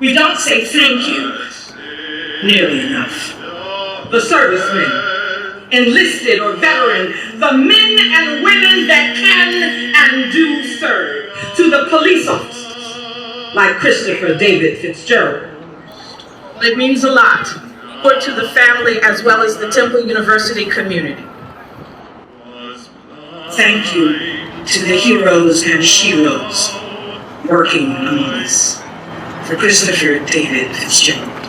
We don't say thank you nearly enough. The servicemen, enlisted or veteran, the men and women that can and do serve, to the police officers like Christopher David Fitzgerald. It means a lot, or to the family as well as the Temple University community. Thank you to the heroes and sheroes working among us. For Christopher David Fitzgerald.